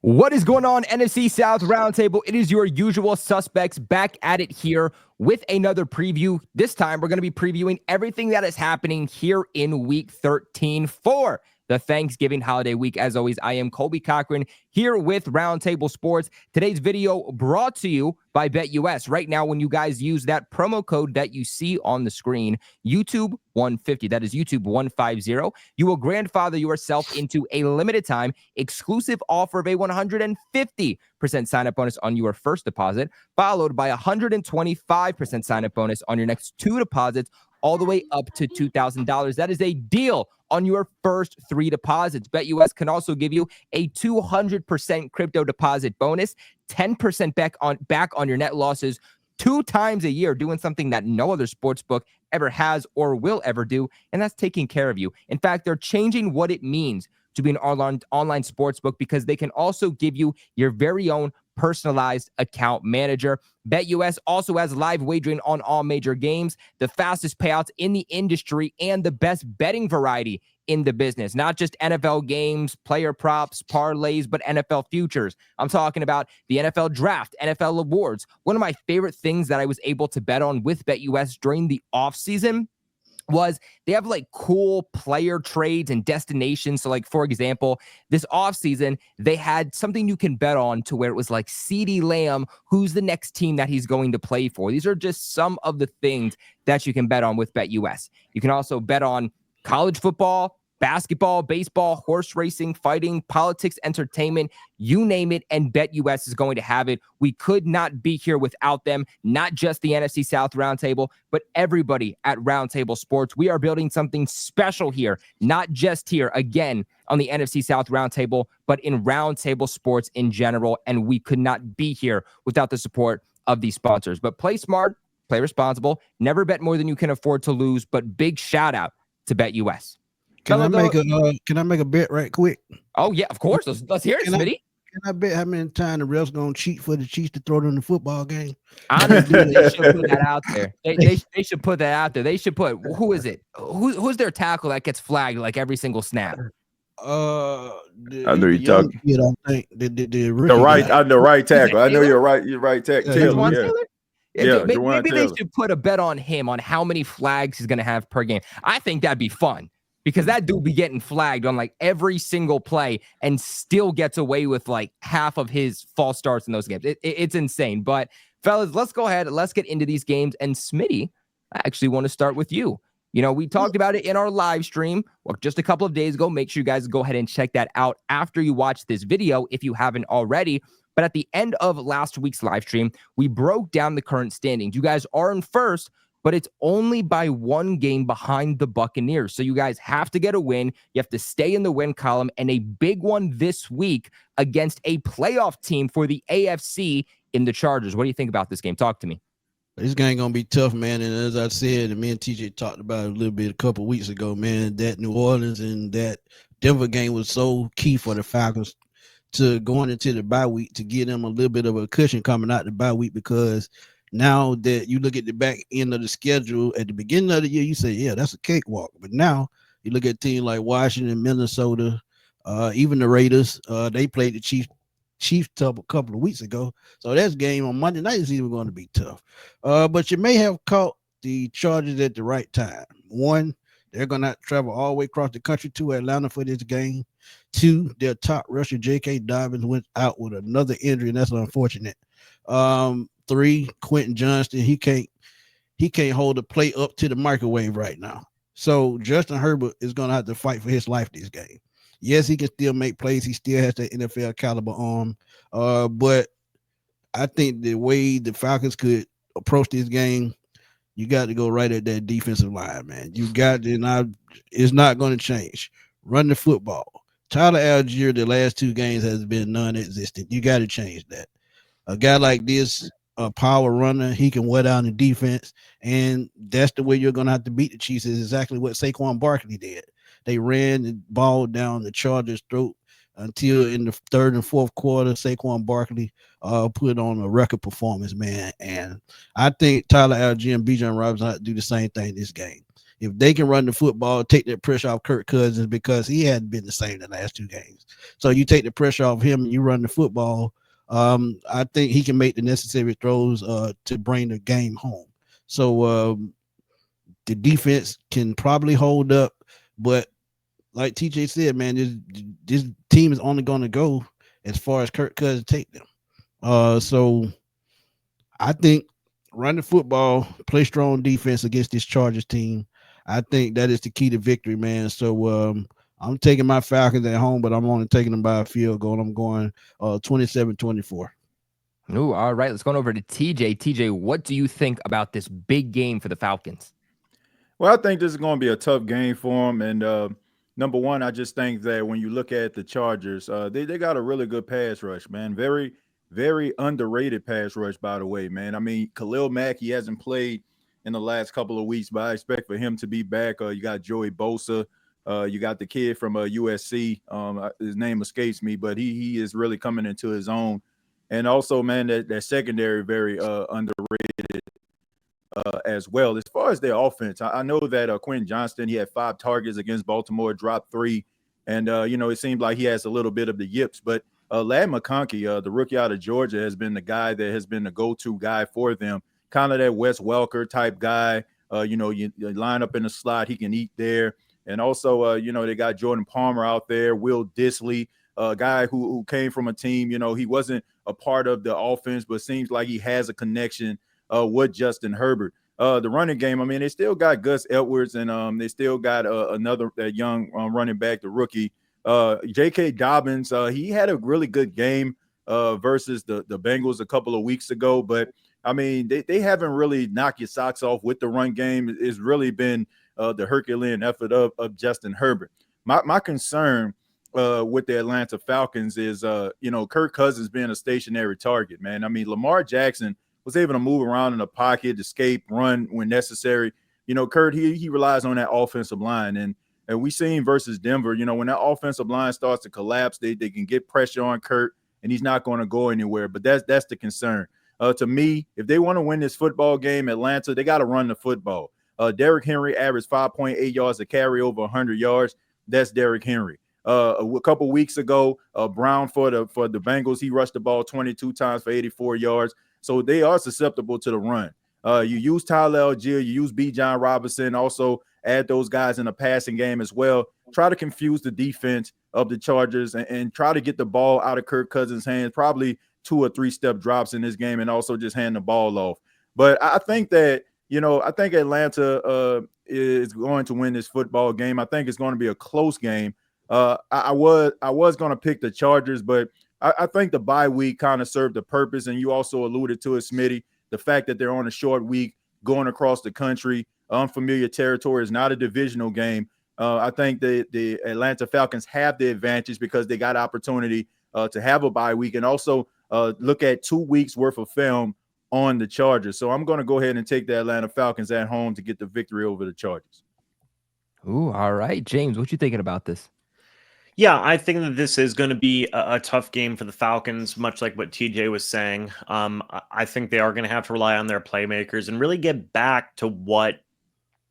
What is going on, NFC South Roundtable? It is your usual suspects back at it here with another preview. This time, we're going to be previewing everything that is happening here in Week 13 for the Thanksgiving holiday week. As always, I am Colby Cochran here with Roundtable Sports. Today's video brought to you by BetUS. Right now, when you guys use that promo code that you see on the screen, YouTube 150, that is YouTube 150, you will grandfather yourself into a limited time exclusive offer of a 150% sign-up bonus on your first deposit, followed by a 125% sign-up bonus on your next two deposits, all the way up to $2,000. That is a deal on your first three deposits. BetUS can also give you a 200% crypto deposit bonus, 10% back on your net losses 2 times a year, doing something that no other sportsbook ever has or will ever do, and that's taking care of you. In fact, they're changing what it means to be an online sportsbook because they can also give you your very own personalized account manager. BetUS also has live wagering on all major games, the fastest payouts in the industry, and the best betting variety in the business. Not just NFL games, player props, parlays, but NFL futures. I'm talking about the NFL draft, NFL awards. One of my favorite things that I was able to bet on with BetUS during the offseason was they have like cool player trades and destinations. So like, for example, this offseason, they had something you can bet on to where it was like CeeDee Lamb, who's the next team that he's going to play for. These are just some of the things that you can bet on with BetUS. You can also bet on college football, basketball, baseball, horse racing, fighting, politics, entertainment, you name it, and BetUS is going to have it. We could not be here without them, not just the NFC South Roundtable, but everybody at Roundtable Sports. We are building something special here, not just here, again, on the NFC South Roundtable, but in Roundtable Sports in general, and we could not be here without the support of these sponsors. But play smart, play responsible, never bet more than you can afford to lose, but big shout out to BetUS. Can I make a bet right quick? Oh yeah, of course. Let's hear it, Smitty. Can I bet how many times the refs gonna cheat for the Chiefs to throw it in the football game? Honestly, they should put that out there. They should put that out there. They should put, who is it? Who's their tackle that gets flagged like every single snap? I know you're talking. I think the right tackle. I know you're right. You're right tackle. Taylor. Yeah, maybe they should put a bet on him on how many flags he's gonna have per game. I think that'd be fun. Because that dude be getting flagged on like every single play and still gets away with like half of his false starts in those games. It's insane. But fellas, let's go ahead. Let's get into these games. And Smitty, I actually want to start with you. You know, we talked about it in our live stream just a couple of days ago. Make sure you guys go ahead and check that out after you watch this video if you haven't already. But at the end of last week's live stream, we broke down the current standings. You guys are in first, but it's only by one game behind the Buccaneers. So you guys have to get a win. You have to stay in the win column, and a big one this week against a playoff team for the AFC in the Chargers. What do you think about this game? Talk to me. This game going to be tough, man. And as I said, and me and TJ talked about it a little bit a couple of weeks ago, man, that New Orleans and that Denver game was so key for the Falcons to going into the bye week to give them a little bit of a cushion coming out the bye week, because now that you look at the back end of the schedule at the beginning of the year, you say, yeah, that's a cakewalk. But now you look at teams like Washington, Minnesota, even the Raiders. They played the Chiefs tough a couple of weeks ago. So that game on Monday night is even going to be tough. But you may have caught the Chargers at the right time. One, they're going to travel all the way across the country to Atlanta for this game. Two, their top rusher, J.K. Dobbins, went out with another injury, and that's unfortunate. Three, Quentin Johnston, he can't hold the plate up to the microwave right now. So Justin Herbert is going to have to fight for his life this game. Yes, he can still make plays. He still has that NFL caliber arm. But I think the way the Falcons could approach this game, you got to go right at that defensive line, man. You got to, it's not going to change. Run the football. Tyler Algier, the last 2 games has been non-existent. You got to change that. A guy like this, a power runner, he can wear down the defense, and that's the way you're going to have to beat the Chiefs. Is exactly what Saquon Barkley did. They ran the ball down the Chargers' throat until in the third and fourth quarter, Saquon Barkley put on a record performance, man. And I think Tyler Algier and Bijan Robinson have to do the same thing this game. if they can run the football, take that pressure off Kirk Cousins, because he hadn't been the same the last 2 games. So you take the pressure off him and you run the football. I think he can make the necessary throws to bring the game home. So the defense can probably hold up, but like TJ said, man, this team is only going to go as far as Kirk Cousins take them. So I think run the football, play strong defense against this Chargers team. I think that is the key to victory, man. So I'm taking my Falcons at home, but I'm only taking them by a field goal. I'm going 27-24. Ooh, all right. Let's go on over to TJ. TJ, what do you think about this big game for the Falcons? Well, I think this is going to be a tough game for them. And number one, I just think that when you look at the Chargers, they got a really good pass rush, man. Very, very underrated pass rush, by the way, man. I mean, Khalil Mack, he hasn't played in the last couple of weeks, but I expect for him to be back. You got Joey Bosa. You got the kid from USC. His name escapes me, but he is really coming into his own. And also, man, that secondary very underrated as well. As far as their offense, I know that Quentin Johnston, he had 5 targets against Baltimore, dropped 3. And, it seemed like he has a little bit of the yips. But Ladd McConkey, the rookie out of Georgia, has been the guy that has been the go-to guy for them. Kind of that Wes Welker type guy. You line up in the slot, he can eat there. And also, they got Jordan Palmer out there, Will Dissly, a guy who came from a team, he wasn't a part of the offense, but seems like he has a connection with Justin Herbert. The running game, I mean, they still got Gus Edwards, and they still got another young running back, the rookie, J.K. Dobbins. He had a really good game versus the Bengals a couple of weeks ago, but I mean, they haven't really knocked your socks off with the run game. It's really been the Herculean effort of Justin Herbert. My concern with the Atlanta Falcons is, Kirk Cousins being a stationary target, man. I mean, Lamar Jackson was able to move around in the pocket, escape, run when necessary. Kurt, he relies on that offensive line. And we seen versus Denver, when that offensive line starts to collapse, they can get pressure on Kurt, and he's not going to go anywhere. But that's the concern. To me, if they want to win this football game, Atlanta, they got to run the football. Derrick Henry averaged 5.8 yards a carry over 100 yards. That's Derrick Henry. A couple weeks ago, Brown for the Bengals, he rushed the ball 22 times for 84 yards. So they are susceptible to the run. You use Tyler Algier, you use B. John Robinson, also add those guys in the passing game as well. Try to confuse the defense of the Chargers and try to get the ball out of Kirk Cousins' hands, probably 2 or 3 step drops in this game, and also just hand the ball off. But I think that, I think Atlanta is going to win this football game. I think it's going to be a close game. I was going to pick the Chargers, but I think the bye week kind of served the purpose. And you also alluded to it, Smitty, the fact that they're on a short week going across the country, unfamiliar territory, is not a divisional game. I think the Atlanta Falcons have the advantage because they got opportunity to have a bye week and also look at 2 weeks worth of film on the Chargers. So I'm going to go ahead and take the Atlanta Falcons at home to get the victory over the Chargers. Ooh, all right. James, what you thinking about this? Yeah, I think that this is going to be a tough game for the Falcons, much like what TJ was saying. I think they are going to have to rely on their playmakers and really get back to what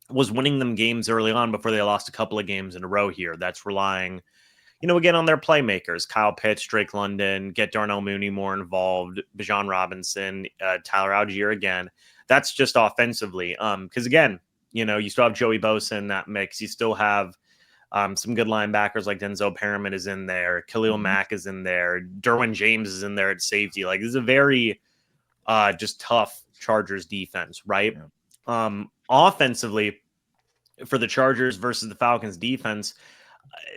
was winning them games early on before they lost a couple of games in a row here. That's relying, again, on their playmakers. Kyle Pitts, Drake London, get Darnell Mooney more involved, Bijan Robinson, Tyler Algier again. That's just offensively. Because, again, you still have Joey Bosa in that mix. You still have some good linebackers like Denzel Perriman is in there. Khalil Mack is in there. Derwin James is in there at safety. Like, this is a very just tough Chargers defense, right? Yeah. Offensively, for the Chargers versus the Falcons defense,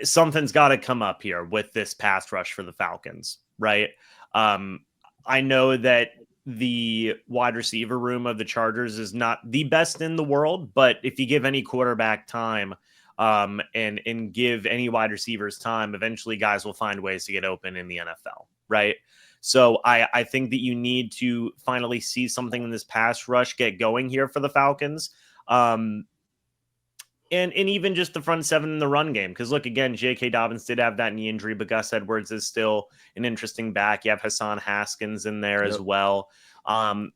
something's got to come up here with this pass rush for the Falcons, right? I know that the wide receiver room of the Chargers is not the best in the world, but if you give any quarterback time, and give any wide receivers time, eventually guys will find ways to get open in the NFL, right? So I think that you need to finally see something in this pass rush get going here for the Falcons. And even just the front seven in the run game. Because look, again, J.K. Dobbins did have that knee injury, but Gus Edwards is still an interesting back. You have Hassan Haskins in there as well.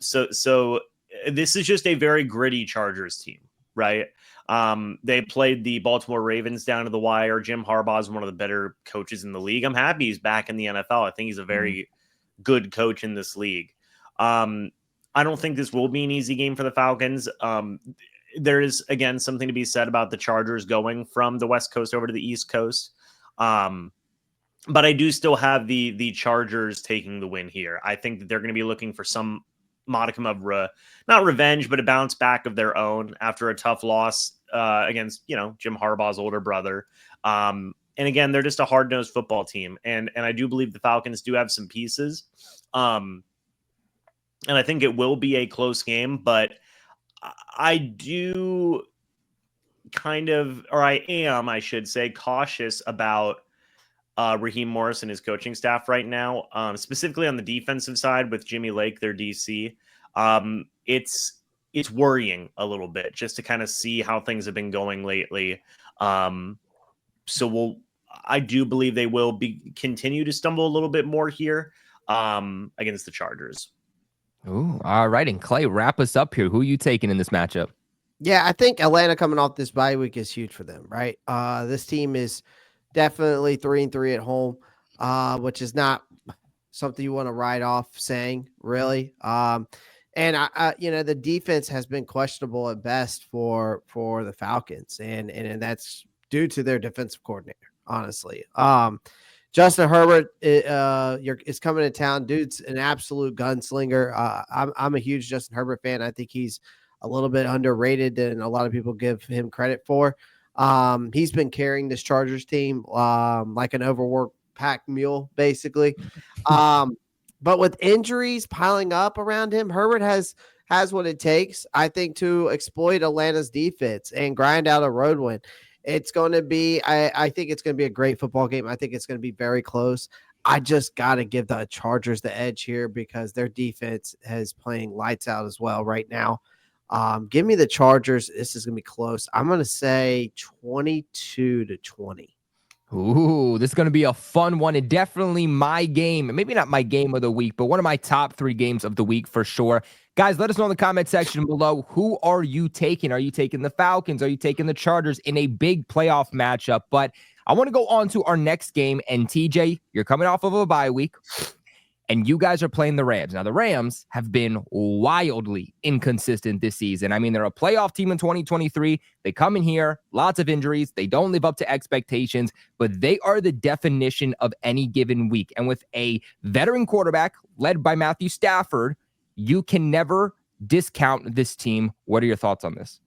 So this is just a very gritty Chargers team. right? They played the Baltimore Ravens down to the wire. Jim Harbaugh is one of the better coaches in the league. I'm happy he's back in the NFL. I think he's a very good coach in this league. I don't think this will be an easy game for the Falcons. There is, again, something to be said about the Chargers going from the West Coast over to the East Coast. But I do still have the Chargers taking the win here. I think that they're going to be looking for some modicum of not revenge, but a bounce back of their own after a tough loss against, Jim Harbaugh's older brother. And again, they're just a hard-nosed football team. And I do believe the Falcons do have some pieces. And I think it will be a close game, but I do I should say, cautious about Raheem Morris and his coaching staff right now, specifically on the defensive side with Jimmy Lake, their DC. It's worrying a little bit just to kind of see how things have been going lately. So I do believe they will continue to stumble a little bit more here against the Chargers. Ooh, all right. And Clay, wrap us up here. Who are you taking in this matchup? Yeah, I think Atlanta coming off this bye week is huge for them, right? This team is definitely 3-3 at home, which is not something you want to write off saying, really. And the defense has been questionable at best for the Falcons, and that's due to their defensive coordinator, honestly. Justin Herbert is coming to town. Dude's an absolute gunslinger. I'm a huge Justin Herbert fan. I think he's a little bit underrated than a lot of people give him credit for. He's been carrying this Chargers team like an overworked pack mule, basically. But with injuries piling up around him, Herbert has what it takes, I think, to exploit Atlanta's defense and grind out a road win. It's going to be, I think it's going to be a great football game. I think it's going to be very close. I just got to give the Chargers the edge here because their defense is playing lights out as well right now. Give me the Chargers. This is going to be close. I'm going to say 22-20. Ooh, this is going to be a fun one, and definitely my game. Maybe not my game of the week, but one of my top 3 games of the week for sure. Guys, let us know in the comment section below. Who are you taking? Are you taking the Falcons? Are you taking the Chargers in a big playoff matchup? But I want to go on to our next game. And TJ, you're coming off of a bye week, and you guys are playing the Rams. Now, the Rams have been wildly inconsistent this season. I mean, they're a playoff team in 2023. They come in here, lots of injuries. They don't live up to expectations, but they are the definition of any given week. And with a veteran quarterback led by Matthew Stafford, you can never discount this team. What are your thoughts on this?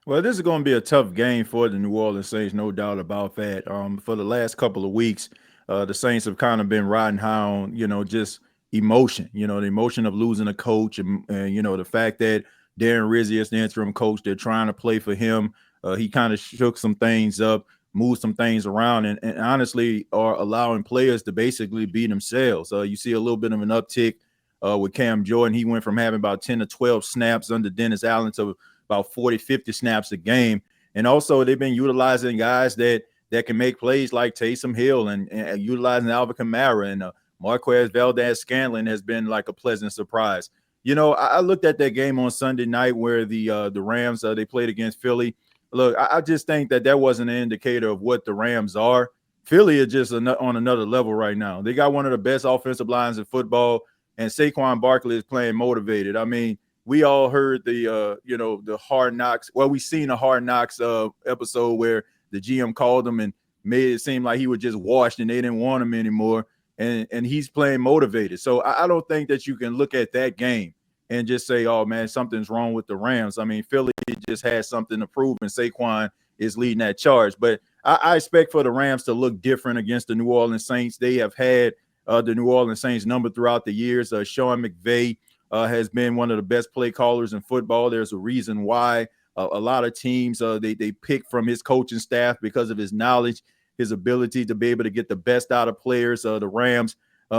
Well, this is going to be a tough game for the New Orleans Saints, no doubt about that. For the last couple of weeks, the Saints have kind of been riding high on, just emotion, the emotion of losing a coach and the fact that Darren Rizzi is the interim coach. They're trying to play for him. He kind of shook some things up, moved some things around, and honestly are allowing players to basically be themselves. You see a little bit of an uptick with Cam Jordan. He went from having about 10 to 12 snaps under Dennis Allen to about 40, 50 snaps a game. And also they've been utilizing guys that can make plays like Taysom Hill and utilizing Alvin Kamara, and Marquez Valdez-Scantling has been like a pleasant surprise. I looked at that game on Sunday night where the Rams, they played against Philly. Look, I just think that wasn't an indicator of what the Rams are. Philly is just on another level right now. They got one of the best offensive lines in football, and Saquon Barkley is playing motivated. I mean, we all heard the Hard Knocks. Well, we seen a Hard Knocks episode where the GM called him and made it seem like he was just washed and they didn't want him anymore. And he's playing motivated. So I don't think that you can look at that game and just say, oh, man, something's wrong with the Rams. I mean, Philly just has something to prove, and Saquon is leading that charge. But I expect for the Rams to look different against the New Orleans Saints. They have had the New Orleans Saints number throughout the years. Sean McVay has been one of the best play callers in football. There's a reason why a lot of teams, they pick from his coaching staff because of his knowledge, his ability to be able to get the best out of players. The Rams,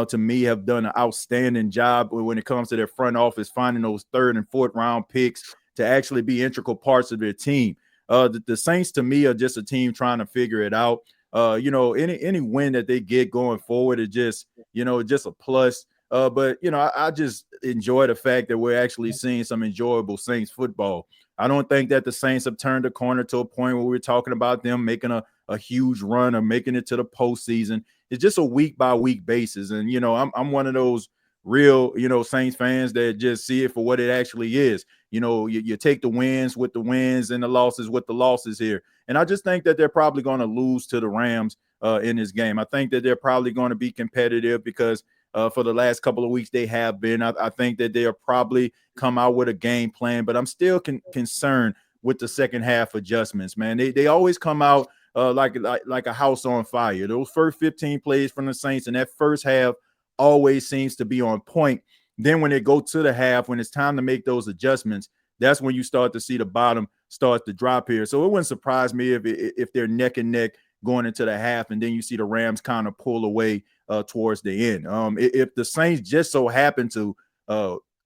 to me, have done an outstanding job when it comes to their front office, finding those 3rd and 4th round picks to actually be integral parts of their team. The Saints, to me, are just a team trying to figure it out. Any win that they get going forward is just, just a plus. But I just enjoy the fact that we're actually seeing some enjoyable Saints football. I don't think that the Saints have turned the corner to a point where we're talking about them making a huge run or making it to the postseason. It's just a week by week basis. And, I'm one of those real, Saints fans that just see it for what it actually is. You take the wins with the wins and the losses with the losses here. And I just think that they're probably going to lose to the Rams in this game. I think that they're probably going to be competitive because for the last couple of weeks they have been. I think that they'll probably come out with a game plan, but I'm still concerned with the second half adjustments, man. They always come out like a house on fire. Those first 15 plays from the Saints and that first half always seems to be on point. Then when they go to the half, when it's time to make those adjustments, that's when you start to see the bottom start to drop here. So it wouldn't surprise me if they're neck and neck going into the half, and then you see the Rams kind of pull away towards the end. If the Saints just so happen to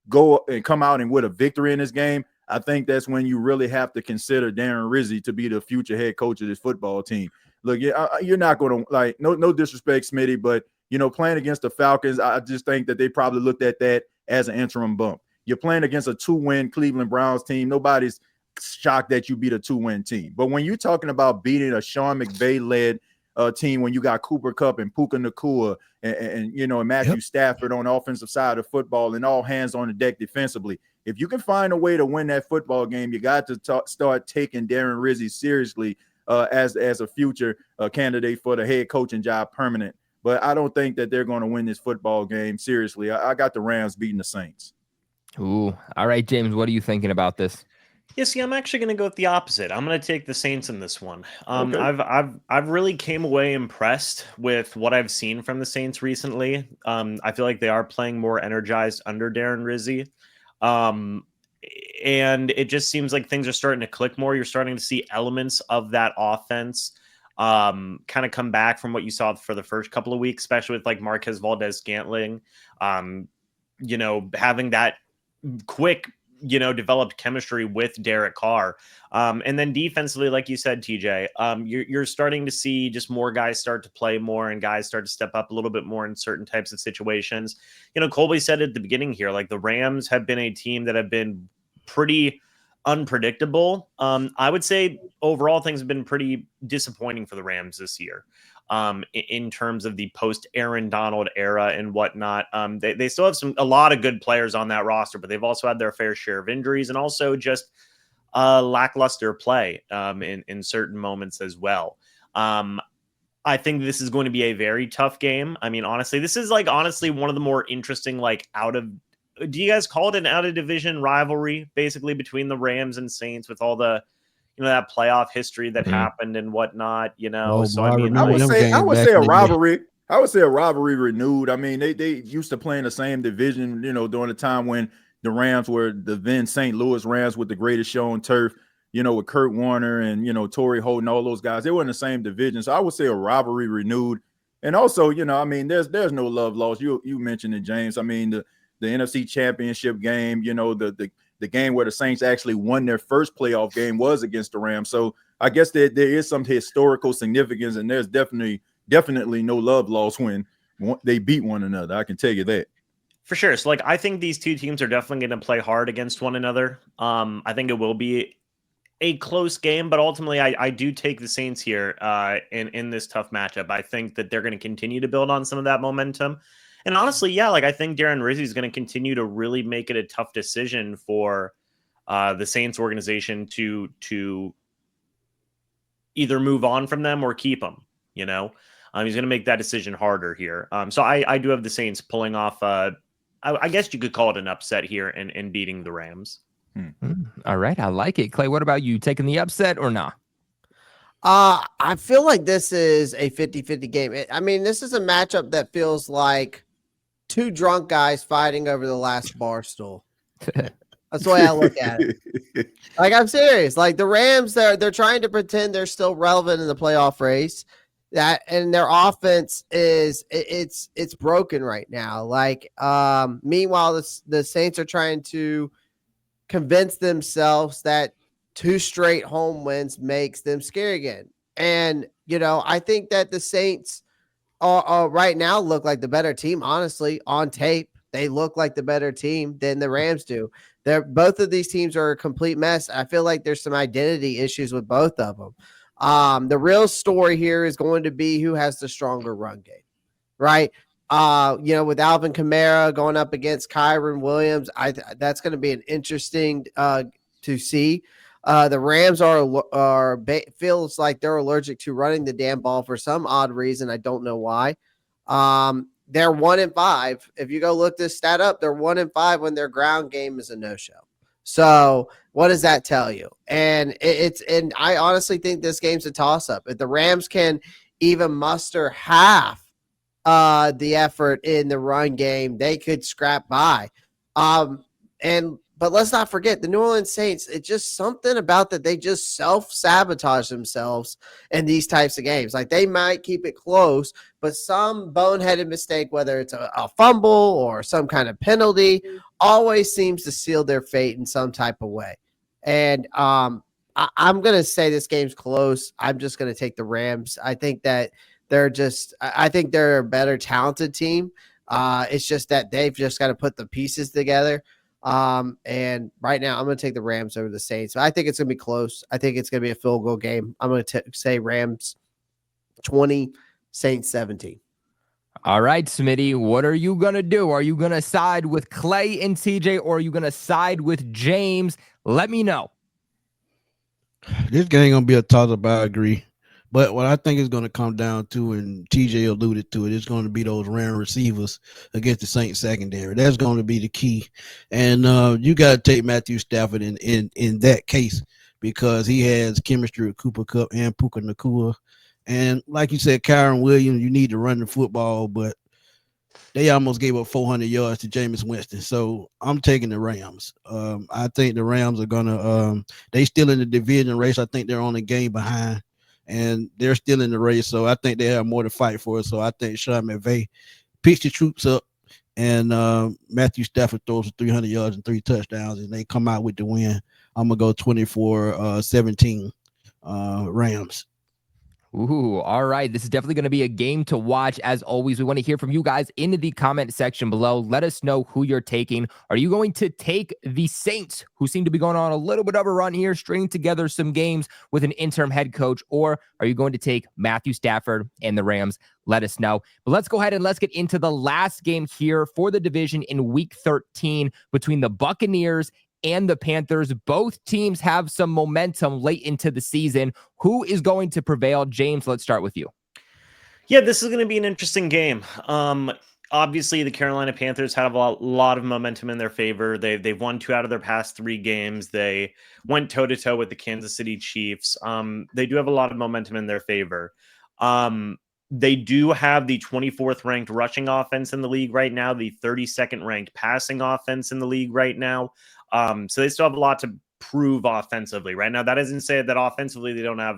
go and come out and with a victory in this game, I think that's when you really have to consider Darren Rizzi to be the future head coach of this football team. Look, you're not going to no disrespect, Smitty, but playing against the Falcons, I just think that they probably looked at that as an interim bump. You're playing against a 2-win Cleveland Browns team. Nobody's shocked that you beat a 2-win team. But when you're talking about beating a Sean McVay-led team, when you got Cooper Kupp and Puka Nacua and Matthew Stafford on the offensive side of football and all hands on the deck defensively, if you can find a way to win that football game, you got to start taking Darren Rizzi seriously as a future candidate for the head coaching job permanent. But I don't think that they're going to win this football game seriously. I got the Rams beating the Saints. Ooh, all right, James, what are you thinking about this? Yeah, see, I'm actually going to go with the opposite. I'm going to take the Saints in this one. Okay. I've really came away impressed with what I've seen from the Saints recently. I feel like they are playing more energized under Darren Rizzi. And it just seems like things are starting to click more. You're starting to see elements of that offense kind of come back from what you saw for the first couple of weeks, especially with like Marquez Valdez-Scantling, having that quick, developed chemistry with Derek Carr. And then defensively, like you said, TJ, you're starting to see just more guys start to play more and guys start to step up a little bit more in certain types of situations. Colby said at the beginning here, like the Rams have been a team that have been pretty unpredictable. I would say overall things have been pretty disappointing for the Rams this year. In terms of the post Aaron Donald era and whatnot. They still have a lot of good players on that roster, but they've also had their fair share of injuries and also just lackluster play in certain moments as well. I think this is going to be a very tough game. I mean, honestly, this is one of the more interesting, do you guys call it an out of division rivalry basically between the Rams and Saints with all the, that playoff history that happened and whatnot, So I would say a rivalry. I would say a rivalry renewed. I mean, they used to play in the same division, during the time when the Rams were the then St. Louis Rams with the greatest show on turf, with Kurt Warner and, Torrey Holden, all those guys. They were in the same division. So I would say a rivalry renewed. And also, there's no love lost. You mentioned it, James. I mean, the NFC Championship game, the game where the Saints actually won their first playoff game was against the Rams. So I guess there is some historical significance, and there's definitely no love lost when they beat one another. I can tell you that. For sure. So I think these two teams are definitely going to play hard against one another. I think it will be a close game, but ultimately I do take the Saints here in this tough matchup. I think that they're going to continue to build on some of that momentum. And honestly, yeah, I think Darren Rizzi is going to continue to really make it a tough decision for the Saints organization to either move on from them or keep them, he's going to make that decision harder here. So I do have the Saints pulling off, I guess you could call it an upset here and beating the Rams. All right. I like it. Clay, what about you? Taking the upset or not? I feel like this is a 50-50 game. This is a matchup that feels like two drunk guys fighting over the last bar stool. That's the way I look at it. I'm serious. The Rams, they're trying to pretend they're still relevant in the playoff race. And their offense it's broken right now. Meanwhile, the Saints are trying to convince themselves that 2 straight home wins makes them scary again. And I think that the Saints right now look like the better team, honestly, on tape. They look like the better team than the Rams do. Both of these teams are a complete mess. I feel like there's some identity issues with both of them. The real story here is going to be who has the stronger run game, right? With Alvin Kamara going up against Kyron Williams, that's going to be an interesting to see. The Rams feels like they're allergic to running the damn ball for some odd reason. I don't know why. They're 1-5. If you go look this stat up, they're 1-5 when their ground game is a no-show. So what does that tell you? And and I honestly think this game's a toss-up. If the Rams can even muster half the effort in the run game, they could scrap by. But let's not forget the New Orleans Saints. It's just something about that. They just self-sabotage themselves in these types of games. Like, they might keep it close, but some boneheaded mistake, whether it's a fumble or some kind of penalty, always seems to seal their fate in some type of way. And I'm going to say this game's close. I'm just going to take the Rams. I think that I think they're a better talented team. It's just that they've just got to put the pieces together. And right now I'm going to take the Rams over the Saints. So I think it's going to be close. I think it's going to be a field goal game. I'm going to say Rams 20, Saints 17. All right, Smitty, what are you going to do? Are you going to side with Clay and TJ, or are you going to side with James? Let me know. This game going to be a toss-up, I agree. But what I think is going to come down to, and TJ alluded to it, is going to be those random receivers against the Saints secondary. That's going to be the key. And you got to take Matthew Stafford in that case, because he has chemistry with Cooper Kupp and Puka Nacua. And like you said, Kyron Williams, you need to run the football, but they almost gave up 400 yards to Jameis Winston. So I'm taking the Rams. I think the Rams are going to they still in the division race. I think they're on a game behind, and they're still in the race. So I think they have more to fight for. So I think Sean McVay picks the troops up, and Matthew Stafford throws for 300 yards and 3 touchdowns, and they come out with the win. I'm going to go 24-17 Rams. Ooh, all right. This is definitely going to be a game to watch. As always, we want to hear from you guys in the comment section below. Let us know who you're taking. Are you going to take the Saints, who seem to be going on a little bit of a run here, stringing together some games with an interim head coach, or are you going to take Matthew Stafford and the Rams? Let us know. But let's go ahead and let's get into the last game here for the division in week 13 between the Buccaneers and the Panthers. Both teams have some momentum late into the season. Who is going to prevail? James, let's start with you. Yeah, this is going to be an interesting game. Obviously, the Carolina Panthers have a lot of momentum in their favor. They've won 2 out of their past 3 games. They went toe-to-toe with the Kansas City Chiefs. They do have a lot of momentum in their favor. They do have the 24th ranked rushing offense in the league right now, the 32nd ranked passing offense in the league right now. So they still have a lot to prove offensively right now. That isn't said that offensively they don't have,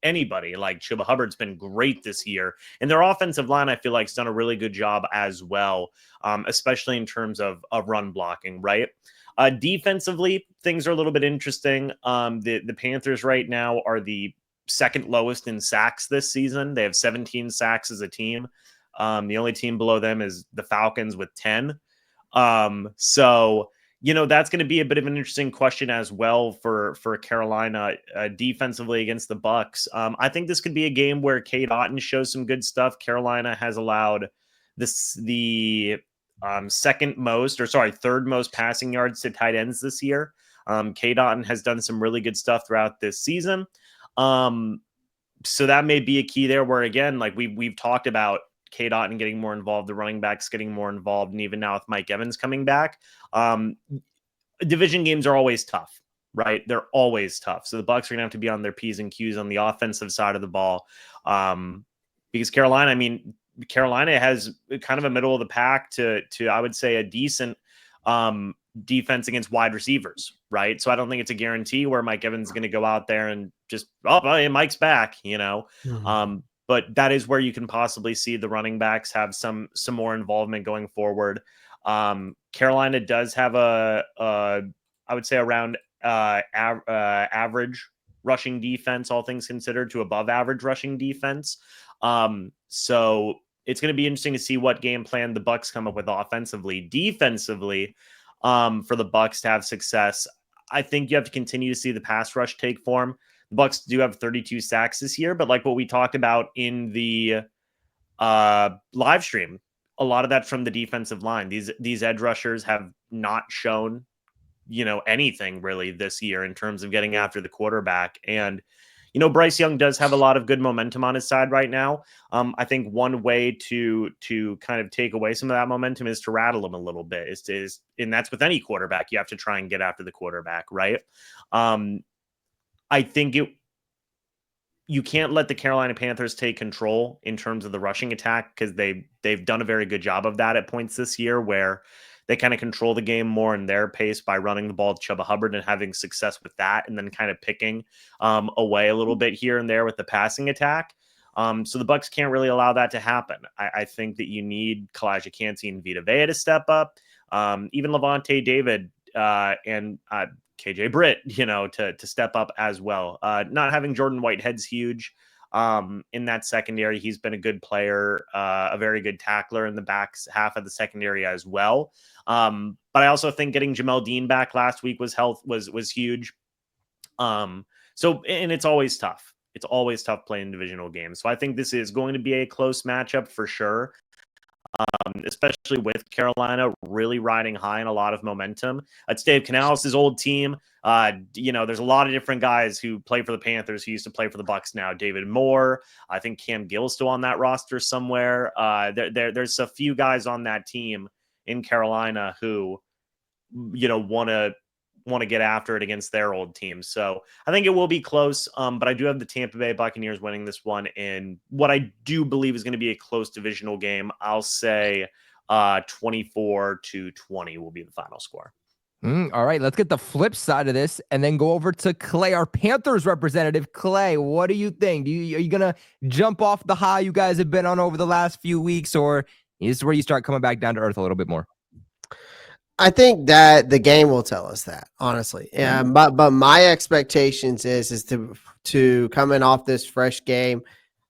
anybody. Like Chuba Hubbard's been great this year, and their offensive line, I feel like, has done a really good job as well, especially in terms of run blocking, right? Defensively, things are a little bit interesting. The Panthers right now are the second lowest in sacks this season. They have 17 sacks as a team. The only team below them is the Falcons with 10. So that's going to be a bit of an interesting question as well for Carolina defensively against the Bucs. I think this could be a game where Cade Otton shows some good stuff. Carolina has allowed the third most passing yards to tight ends this year. Cade Otton has done some really good stuff throughout this season. So that may be a key there, where again, like we've talked about Cade Otton getting more involved, the running backs getting more involved, and even now with Mike Evans coming back. Division games are always tough, right? They're always tough. So the Bucs are going to have to be on their P's and Q's on the offensive side of the ball. Because Carolina has kind of a middle of the pack to I would say a decent defense against wide receivers, right? So I don't think it's a guarantee where Mike Evans is going to go out there and just, Mike's back, but that is where you can possibly see the running backs have some more involvement going forward. Carolina does have I would say around average rushing defense, all things considered, to above average rushing defense. So it's going to be interesting to see what game plan the Bucs come up with offensively. Defensively, for the Bucs to have success, I think you have to continue to see the pass rush take form. The Bucs do have 32 sacks this year, but like what we talked about in the live stream, a lot of that's from the defensive line. These edge rushers have not shown, anything really this year in terms of getting after the quarterback. And, Bryce Young does have a lot of good momentum on his side right now. I think one way to kind of take away some of that momentum is to rattle him a little bit. And that's with any quarterback. You have to try and get after the quarterback, right? I think you can't let the Carolina Panthers take control in terms of the rushing attack, because they've done a very good job of that at points this year, where they kind of control the game more in their pace by running the ball to Chuba Hubbard and having success with that, and then kind of picking away a little bit here and there with the passing attack. So the Bucs can't really allow that to happen. I think that you need Kalijah Kancey and Vita Vea to step up. Even Levante David and KJ Britt, to step up as well. Not having Jordan Whitehead's huge in that secondary. He's been a good player, a very good tackler in the back half of the secondary as well. But I also think getting Jamel Dean back last week was huge. And it's always tough. It's always tough playing divisional games. So I think this is going to be a close matchup for sure. Especially with Carolina really riding high in a lot of momentum. It's Dave Canales' old team. There's a lot of different guys who play for the Panthers who used to play for the Bucs now. David Moore, I think Cam Gill's still on that roster somewhere. There's a few guys on that team in Carolina who, want to get after it against their old team. So I think it will be close, but I do have the Tampa Bay Buccaneers winning this one in what I do believe is going to be a close divisional game. I'll say 24-20 will be the final score. All right, let's get the flip side of this and then go over to Clay, our Panthers representative. Clay, what do you think? Are you going to jump off the high you guys have been on over the last few weeks, or is this where you start coming back down to earth a little bit more? I think that the game will tell us that, honestly. Yeah, but my expectations is to coming off this fresh game,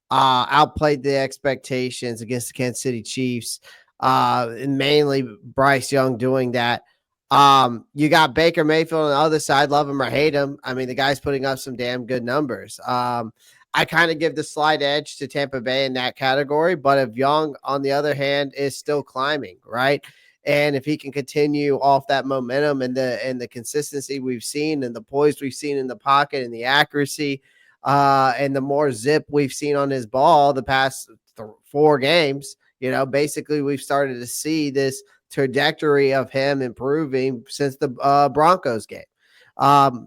outplayed the expectations against the Kansas City Chiefs, and mainly Bryce Young doing that. You got Baker Mayfield on the other side, love him or hate him. I mean, the guy's putting up some damn good numbers. I kind of give the slight edge to Tampa Bay in that category, but if Young, on the other hand, is still climbing, right? And if he can continue off that momentum and the consistency we've seen and the poise we've seen in the pocket and the accuracy and the more zip we've seen on his ball the past 4 games, basically we've started to see this trajectory of him improving since the Broncos game.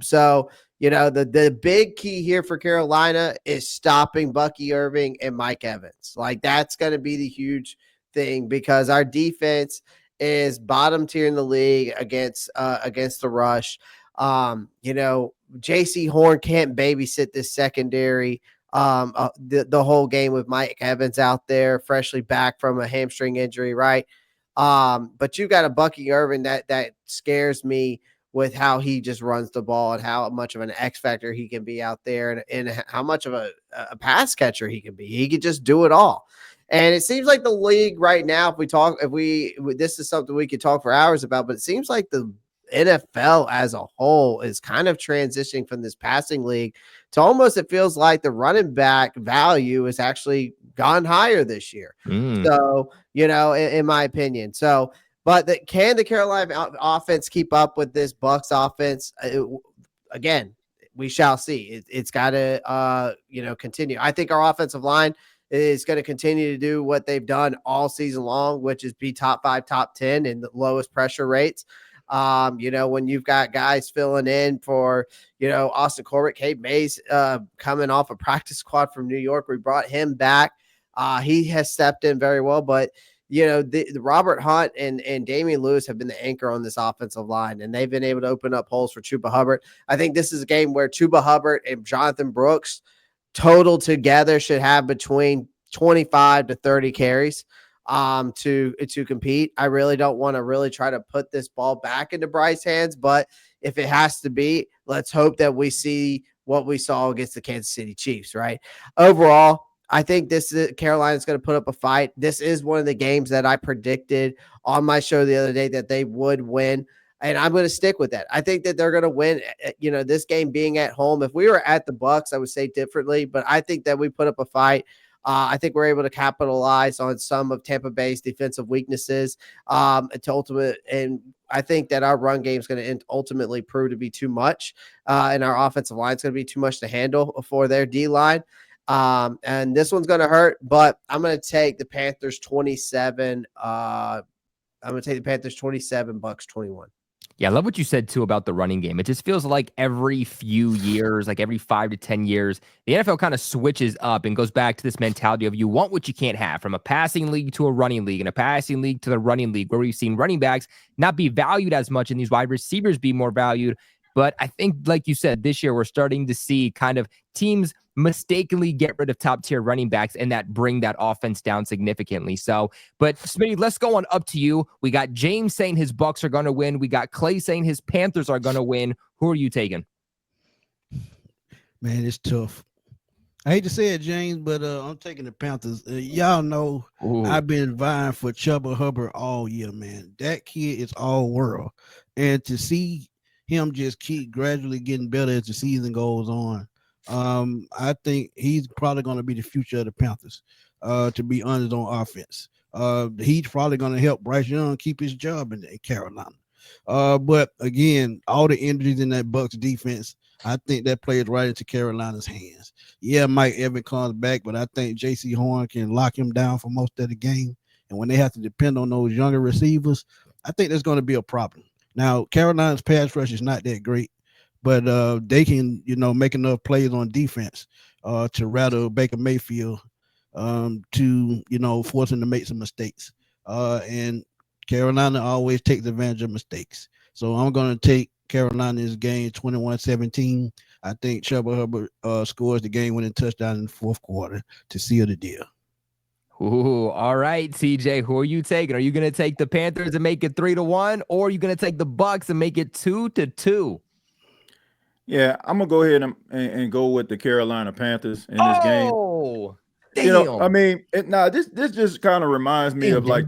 So the big key here for Carolina is stopping Bucky Irving and Mike Evans. Like, that's going to be the huge thing, because our defense is bottom tier in the league against the rush. JC Horn can't babysit this secondary the whole game with Mike Evans out there, freshly back from a hamstring injury, right? But you've got a Bucky Irving that scares me with how he just runs the ball and how much of an X factor he can be out there, and how much of a pass catcher he can be. He could just do it all. And it seems like the league right now, this is something we could talk for hours about, but it seems like the NFL as a whole is kind of transitioning from this passing league to almost, it feels like the running back value has actually gone higher this year. So, in my opinion. So, but can the Carolina offense keep up with this Bucs offense? Again, we shall see. It's got to, continue. I think our offensive line is going to continue to do what they've done all season long, which is be top 5, top 10 in the lowest pressure rates. When you've got guys filling in for, Austin Corbett, Cade Mays coming off a practice squad from New York, we brought him back. He has stepped in very well, but the Robert Hunt and Damian Lewis have been the anchor on this offensive line, and they've been able to open up holes for Chuba Hubbard. I think this is a game where Chuba Hubbard and Jonathan Brooks total together should have between 25 to 30 carries to compete. I really don't want to really try to put this ball back into Bryce's hands, but if it has to be, let's hope that we see what we saw against the Kansas City Chiefs, right? Overall, I think Carolina's going to put up a fight. This is one of the games that I predicted on my show the other day that they would win. And I'm going to stick with that. I think that they're going to win, this game being at home. If we were at the Bucs, I would say differently, but I think that we put up a fight. I think we're able to capitalize on some of Tampa Bay's defensive weaknesses and I think that our run game is going to ultimately prove to be too much, and our offensive line is going to be too much to handle for their D-line. And this one's going to hurt, but I'm going to take the Panthers 27. I'm going to take the Panthers 27, Bucs 21. Yeah, I love what you said, too, about the running game. It just feels like every few years, like every 5 to 10 years, the NFL kind of switches up and goes back to this mentality of you want what you can't have, from a passing league to a running league and a passing league to the running league, where we've seen running backs not be valued as much and these wide receivers be more valued. But I think, like you said, this year we're starting to see kind of teams mistakenly get rid of top-tier running backs and that bring that offense down significantly. So, but Smitty, let's go on up to you. We got James saying his Bucs are going to win. We got Clay saying his Panthers are going to win. Who are you taking? Man, it's tough. I hate to say it, James, but I'm taking the Panthers. Y'all know I've been vying for Chuba Hubbard all year, man. That kid is all world. And to see him just keep gradually getting better as the season goes on, I think he's probably going to be the future of the Panthers, to be honest, on offense. He's probably going to help Bryce Young keep his job in Carolina. But again, all the injuries in that Bucs defense, I think that plays right into Carolina's hands. Yeah, Mike Evans comes back, but I think J.C. Horn can lock him down for most of the game. And when they have to depend on those younger receivers, I think that's going to be a problem. Now, Carolina's pass rush is not that great, but they can, make enough plays on defense to rattle Baker Mayfield to, force him to make some mistakes. And Carolina always takes advantage of mistakes. So I'm going to take Carolina's game 21-17. I think Chuba Hubbard scores the game-winning touchdown in the fourth quarter to seal the deal. Ooh, all right, CJ, who are you taking? Are you going to take the Panthers and make it 3-1, or are you going to take the Bucs and make it 2-2? Yeah, I'm gonna go ahead and go with the Carolina Panthers in this game. Oh, damn. I mean, this just kind of reminds me of like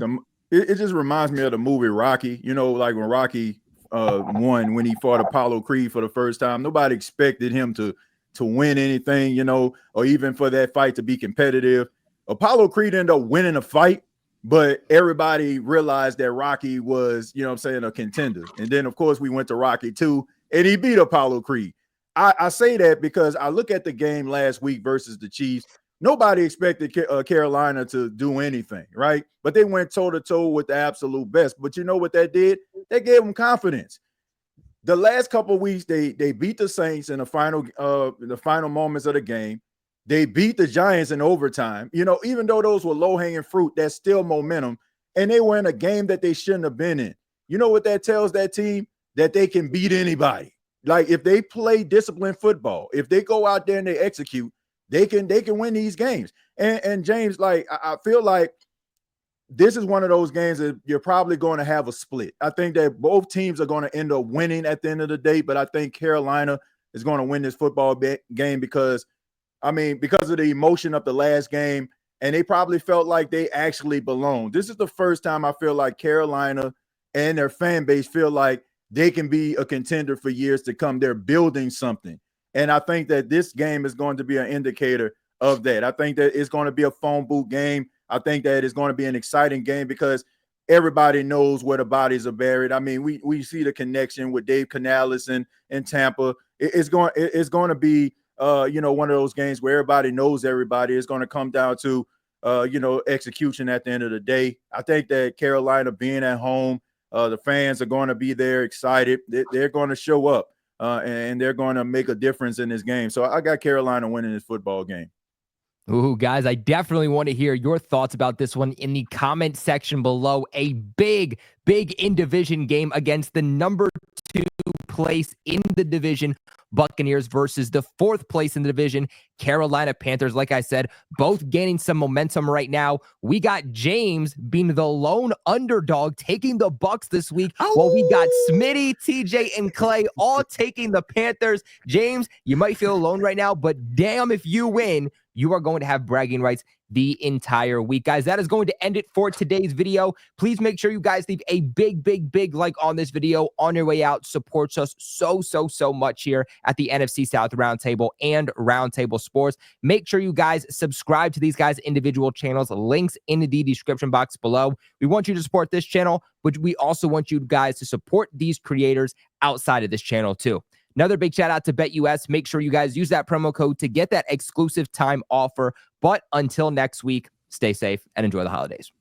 it just reminds me of the movie Rocky. Like when Rocky won when he fought Apollo Creed for the first time. Nobody expected him to win anything, or even for that fight to be competitive. Apollo Creed ended up winning a fight, but everybody realized that Rocky was, a contender. And then, of course, we went to Rocky 2, and he beat Apollo Creed. I say that because I look at the game last week versus the Chiefs. Nobody expected Carolina to do anything, right? But they went toe-to-toe with the absolute best. But you know what that did? That gave them confidence. The last couple of weeks, they beat the Saints in the final moments of the game. They beat the Giants in overtime. Even though those were low-hanging fruit, that's still momentum. And they were in a game that they shouldn't have been in. You know what that tells that team? That they can beat anybody. Like if they play disciplined football, if they go out there and they execute, they can win these games. And James, like I feel like this is one of those games that you're probably going to have a split. I think that both teams are going to end up winning at the end of the day, but I think Carolina is going to win this football game because of the emotion of the last game, and they probably felt like they actually belong. This is the first time I feel like Carolina and their fan base feel like they can be a contender for years to come. They're building something. And I think that this game is going to be an indicator of that. I think that it's going to be a phone booth game. I think that it's going to be an exciting game because everybody knows where the bodies are buried. I mean, we see the connection with Dave Canales in Tampa. It's going to be one of those games where everybody knows everybody. It's going to come down to execution at the end of the day. I think that Carolina being at home, the fans are going to be there excited. They're going to show up and they're going to make a difference in this game. So I got Carolina winning this football game. Ooh, guys, I definitely want to hear your thoughts about this one in the comment section below. A big in-division game against the number 2 place in the division, Buccaneers, versus the 4th place in the division, Carolina Panthers. Like I said, both gaining some momentum right now. We got James being the lone underdog, taking the Bucs this week, while we got Smitty, TJ, and Clay all taking the Panthers. James, you might feel alone right now, but damn if you win, you are going to have bragging rights the entire week. Guys, that is going to end it for today's video. Please make sure you guys leave a big like on this video on your way out. Supports us so much here at the NFC South Roundtable and Roundtable Sports. Make sure you guys subscribe to these guys' individual channels. Links in the description box below. We want you to support this channel, but we also want you guys to support these creators outside of this channel too. Another big shout out to BetUS. Make sure you guys use that promo code to get that exclusive time offer. But until next week, stay safe and enjoy the holidays.